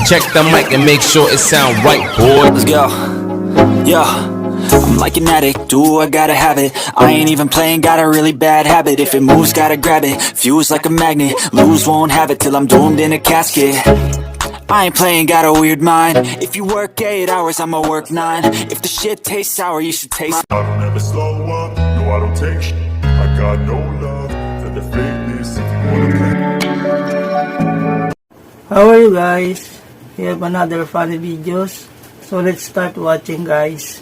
Check the mic and make sure it sound right, boy. Let's go. Yeah. I'm like an addict, do I gotta have it. I ain't even playing, got a really bad habit. If it moves, gotta grab it, fuse like a magnet. Lose, won't have it till I'm doomed in a casket. I ain't playing, got a weird mind. If you work 8 hours, I'ma work 9. If the shit tastes sour, you should taste I don't ever slow up, no I don't take shit. I got no love for the fakeness if you wanna play. How are you guys? We have another funny videos. So let's start watching, guys.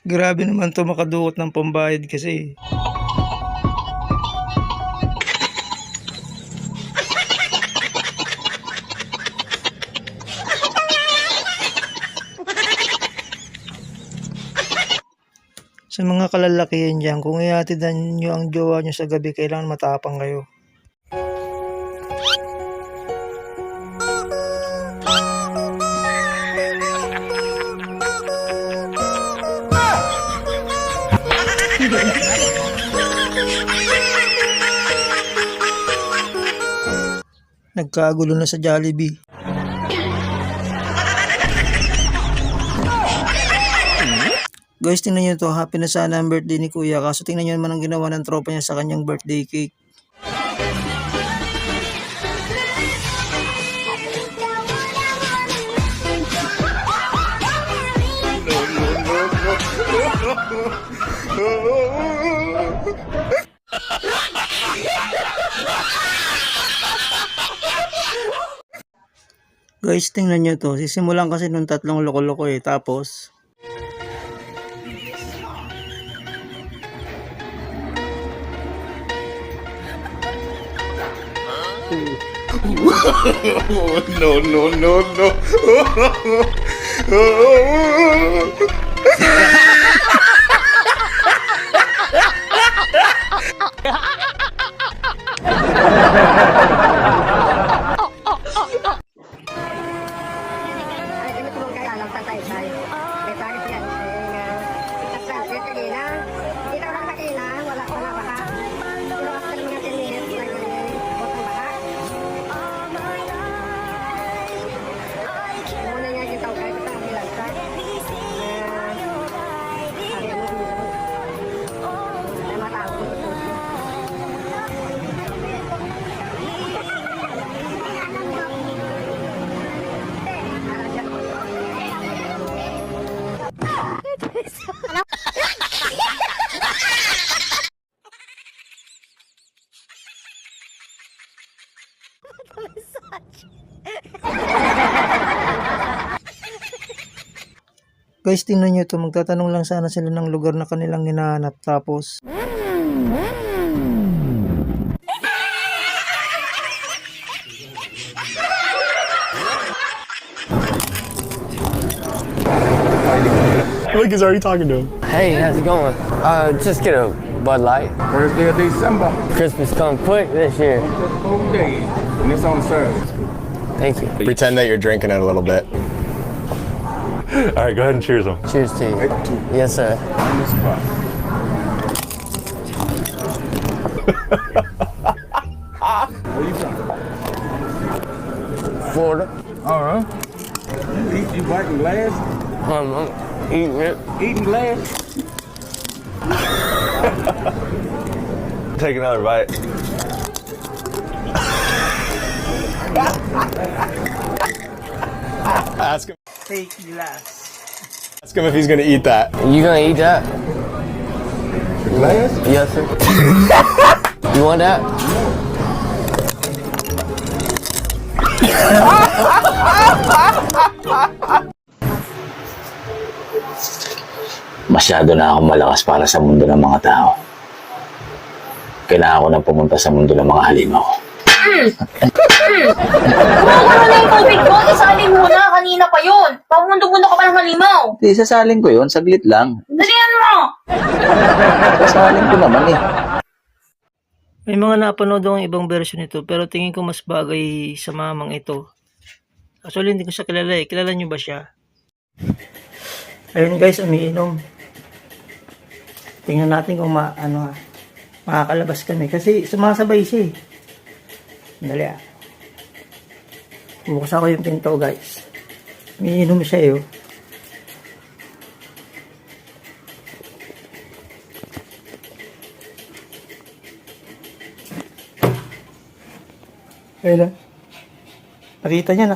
Grabe naman to makadukot ng pambayad kasi. Sa mga kalalakihan dyan, kung iatidan nyo ang jowa nyo sa gabi, kailangan matapang kayo. Nagkagulo na sa Jollibee. Guys, tingnan nyo to. Happy na sana ang birthday ni Kuya. Kaso tingnan nyo naman ang ginawa ng tropa niya sa kanyang birthday cake. Guys, tingnan nyo to. Sisimulan kasi nung tatlong loko-loko eh. Tapos No, no, no, no. guys, tingnan nyo to. Magtatanong lang sana sila ng lugar na kanilang hinahanap. Tapos Look, he's already talking to him. Hey, how's it going? Just get a Bud Light. First day of December, Christmas come quick this year. 4 days, and it's on service. Thank you. Pretend that you're drinking it a little bit. All right, go ahead and cheers them. Cheers to you. Yes, sir. On the spot. Where you from? Florida. All right. You wiping glass? I'm eating it. Eating glass? Take another bite. Ask him. take glass. Ask him if he's gonna eat that. You gonna eat that? Glass? Yes, sir. You want that? Masyado na akong malakas para sa mundo ng mga tao. Kailangan ko na pumunta sa mundo ng mga halimaw. Kumakaroon na yung tubig ko, isalin mo na, kanina pa yun. Pamundo-mundo ka pa ng halimaw. Hindi, sasalin ko yun. Saglit lang. Dalihan mo! Sasalin ko naman eh. May mga napanood akong ibang version nito, pero tingin ko mas bagay sa mamang ito. Actually, hindi ko siya kilala eh. Kilala nyo ba siya? Ayun guys, umiinom. Tingnan natin kung makakalabas kami. Kasi sumasabay siya eh. Dali ah. Buksan ko yung pinto guys. Umiinom siya eh. Oh. Ayun na. Nakita niya.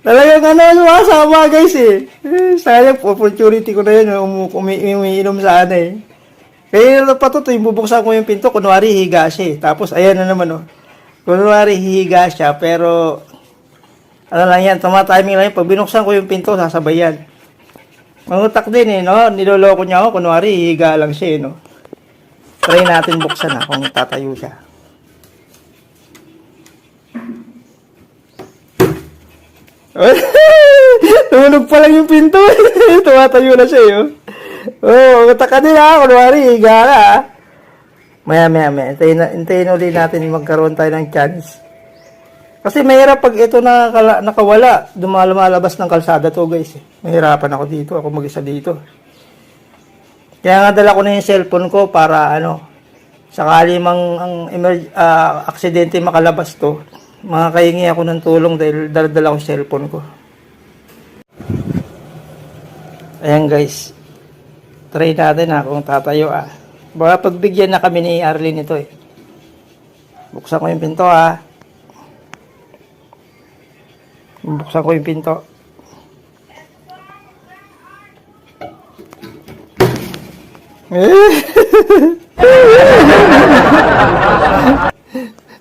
Talagang sumasama guys eh. Sayang opportunity ko na yun. Umiinom sana eh. Kaya pa to, bubuksan ko yung pinto. Kunwari higa siya eh. Tapos ayan na naman oh. Kunwari higa siya pero ano lang yan, tama-timing lang yan. Pag binuksan ko yung pinto, sasabay yan. Mangutak din eh, no? Niloloko niya ako. Kunwari, higa lang siya eh, no? Try natin buksan kung tatayo siya. Tumunog pa lang yung pinto. Tumatayo na siya eh, oh. Oh, mangutak ka din ha. Kunwari, higa ka ha. Maya. Hintayin ulit natin magkaroon tayo ng chance. Kasi mahirap pag ito nakawala, lumalabas ng kalsada to guys. Mahirapan ako dito, ako mag-isa dito. Kaya nga dala ko na yung cellphone ko para sakali mang aksidente makalabas to, makakahingi ako ng tulong dahil dala ko yung cellphone ko. Ayan guys, try natin kung tatayo Baka pagbigyan na kami ni Arlene ito eh. Buksan ko yung pinto Buksan ko yung pinto.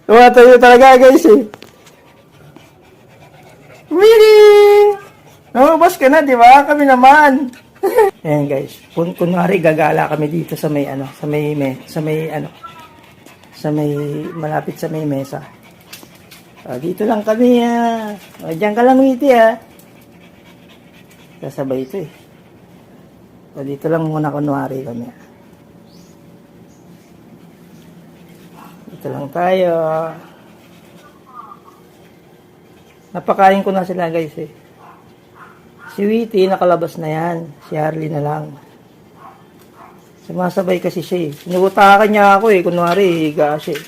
Tumatayo talaga guys eh. Really? Namabas ka na, di ba? Kami naman. Ayan guys. Kunwari gagala kami dito sa may malapit sa may mesa. Dito lang kami diyan ka lang ngiti Kasabay ito eh. Dito lang muna kunwari kami Dito lang tayo. Napakain ko na sila guys eh. Si Witty nakalabas na yan. Si Harley na lang. Sumasabay kasi siya eh. Sinugutakan niya ako eh. Kunwari higa siya eh.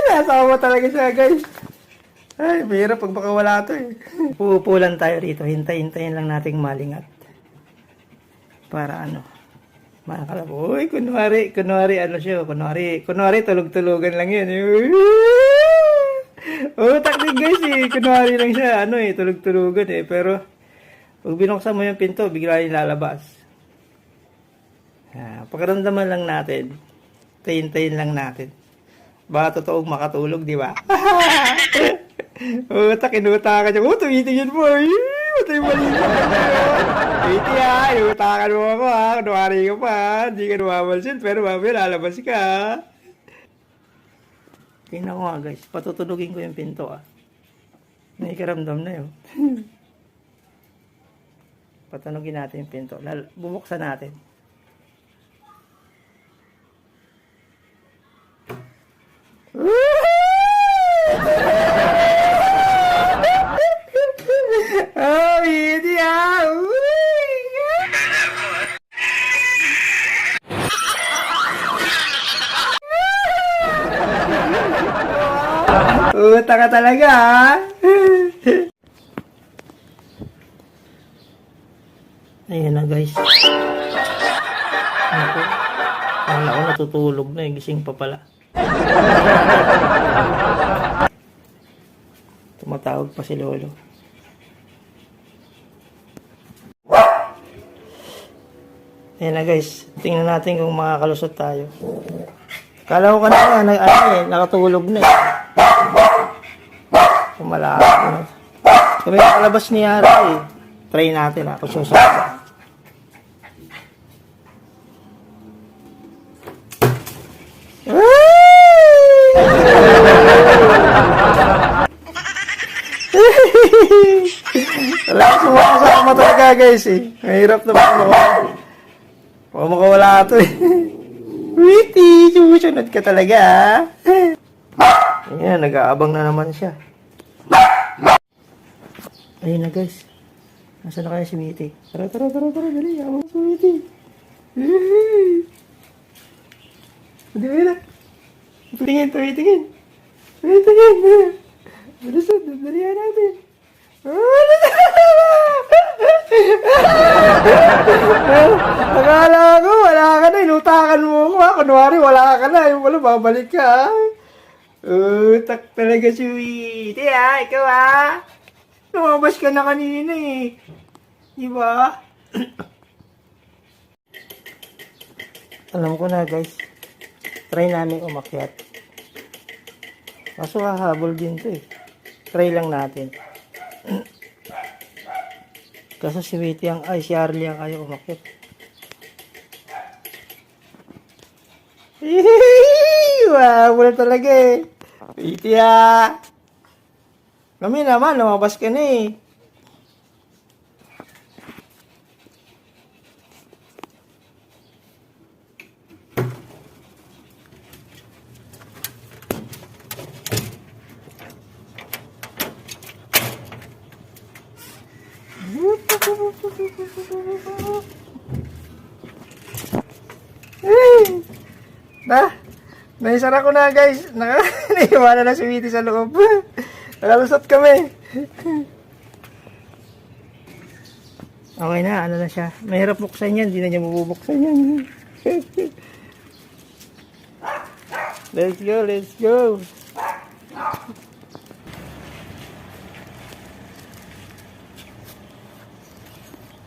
Nasama talaga siya guys. Ay, bihira pag baka wala to eh. Pupulan tayo rito. Hintayin lang nating malingat. Para makakalabo. Uy, kunwari siya. Kunwari tulog-tulogan lang yan. Taktik guys eh. Kunwari lang siya. Tulog-tulogan eh. Pero pag binuksan mo yung pinto, bigla yung lalabas. Pagkaramdaman lang natin. Tayin lang natin. Baka totoong makatulog, di ba? Kinutakan niya. Tumitingin mo. Matay mali. Witty inutakan mo ako Kunwari ka pa Hindi ka numamalsin. Pero mamaya lalabas ka Tingnan ko nga guys. Patutulugin ko yung pinto May karamdam na yun. Patunugin natin yung pinto. Bubuksan natin. Oh, Witty Uta ka talaga Ayan na guys. Kala ko natutulog na gising pa pala. Tumatawag pa si Lolo. Ayan na guys. Tingnan natin kung makakalusot tayo. Kala ko kanina nakatulog na Malaki Kami nakalabas ni Yara Try natin kung susunod. guys eh. Mahirap na makawala. Baka makawala ito eh. Witty, sumusunod ka talaga ah. Ayan, nag-aabang na naman siya. Ayun na guys. Nasaan na kaya si Witty? Tara, dali. Abang si Witty. Hindi na. Tingin. Bilisan, dalihan natin. Akala ko, wala ka na. Inutakan mo ako ha. Kunwari, wala ka na. Yung pala, babalik ka ha. Utak talaga si Witty ha. Ikaw ha. Lumabas ka na kanina eh. Diba? Alam ko na guys. Try namin umakyat. Kaso hahabol din to eh. Try lang natin. Kaso si Witty si Arlie ang ayaw umakyat. Wow, wala talaga eh. Witty ha. Kami naman, lumabas ka na eh. Naisara ko na guys. Naiwala na si Witty sa loob. Nakalusot kami. Okay na, ano na siya. Mahirap buksan yan, hindi na niya mabubuksan yan. Let's go.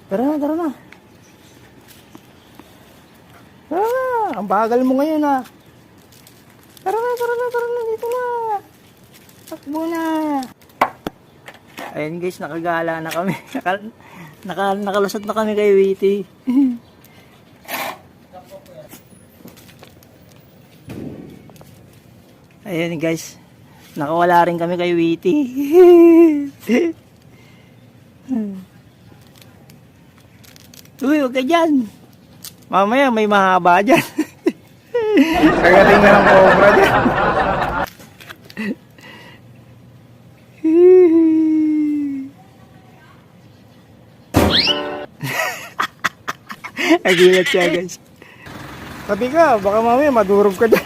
Tara na. Tara na, ang bagal mo ngayon ah. Tara na, dito na. Takbo na. Ayun guys, nakagala na kami. Nakalusot na kami kay Witty. Ayun guys, nakawala rin kami kay Witty. Uy, huwag ka dyan. Mamaya may mahaba dyan. Kagating na ng cobra dyan. Nagilat siya guys. Sabi ka, baka mamaya madurog ka dyan.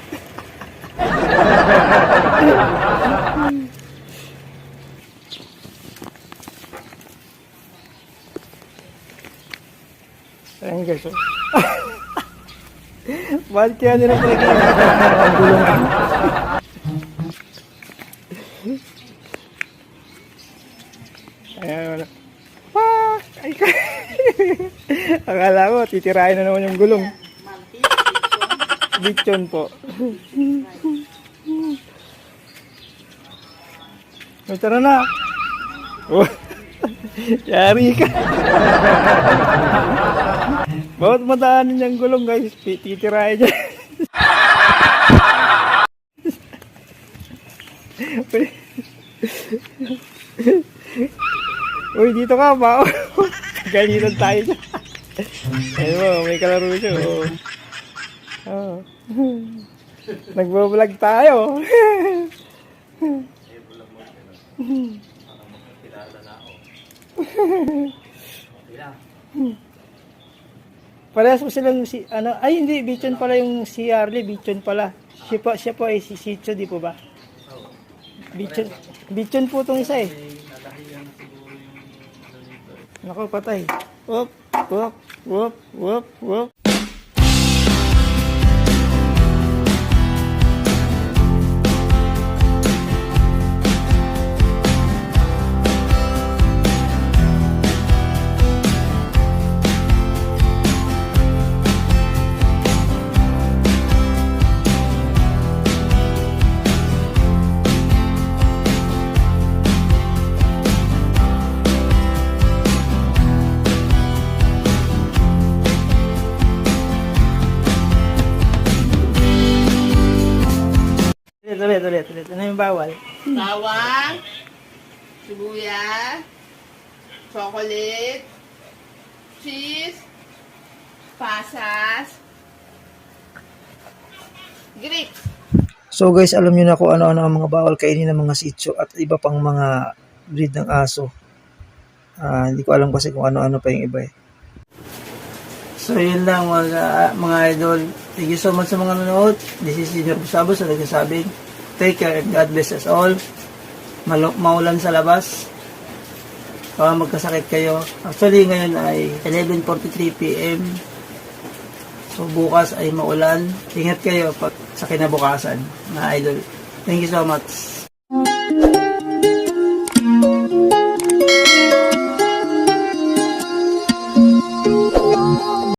Ayan guys. Bakit kaya nila pinag-iingat ang gulong? Ayan. Pak! Ay ka! Akala ko, titirahin na naman yung gulong. Bichon po. Tara na. Oh. Yari ka. Bawat madaanin yung gulong guys, titirahin niya. Uy, dito ka ba? Ganitan tayo siya. Ayun mo, may kalaro siya. Oh. Nagbablog tayo. Parehas mo silang ay hindi, Bichon pala yung si Arlie, Bichon pala. Siya po ay si Sitso, di po ba? Bichon po itong isa eh. Nako, patay. Wop. Ulit. Ano yung bawal? Bawang, sibuyas, chocolate, cheese, pasas, grapes. So guys, alam nyo na kung ano-ano ang mga bawal kainin ng mga sitso at iba pang mga breed ng aso. Hindi ko alam kasi kung ano-ano pa yung iba eh. So yun lang mga idol. Thank you so much sa mga nanonood. This is Junior Busabos sa nagsasabing take care and God bless us all. Maulan sa labas. Baka magkasakit kayo. Actually ngayon ay 11:43 PM. So bukas ay maulan. Ingat kayo pag sa kinabukasan mga idol. Thank you so much.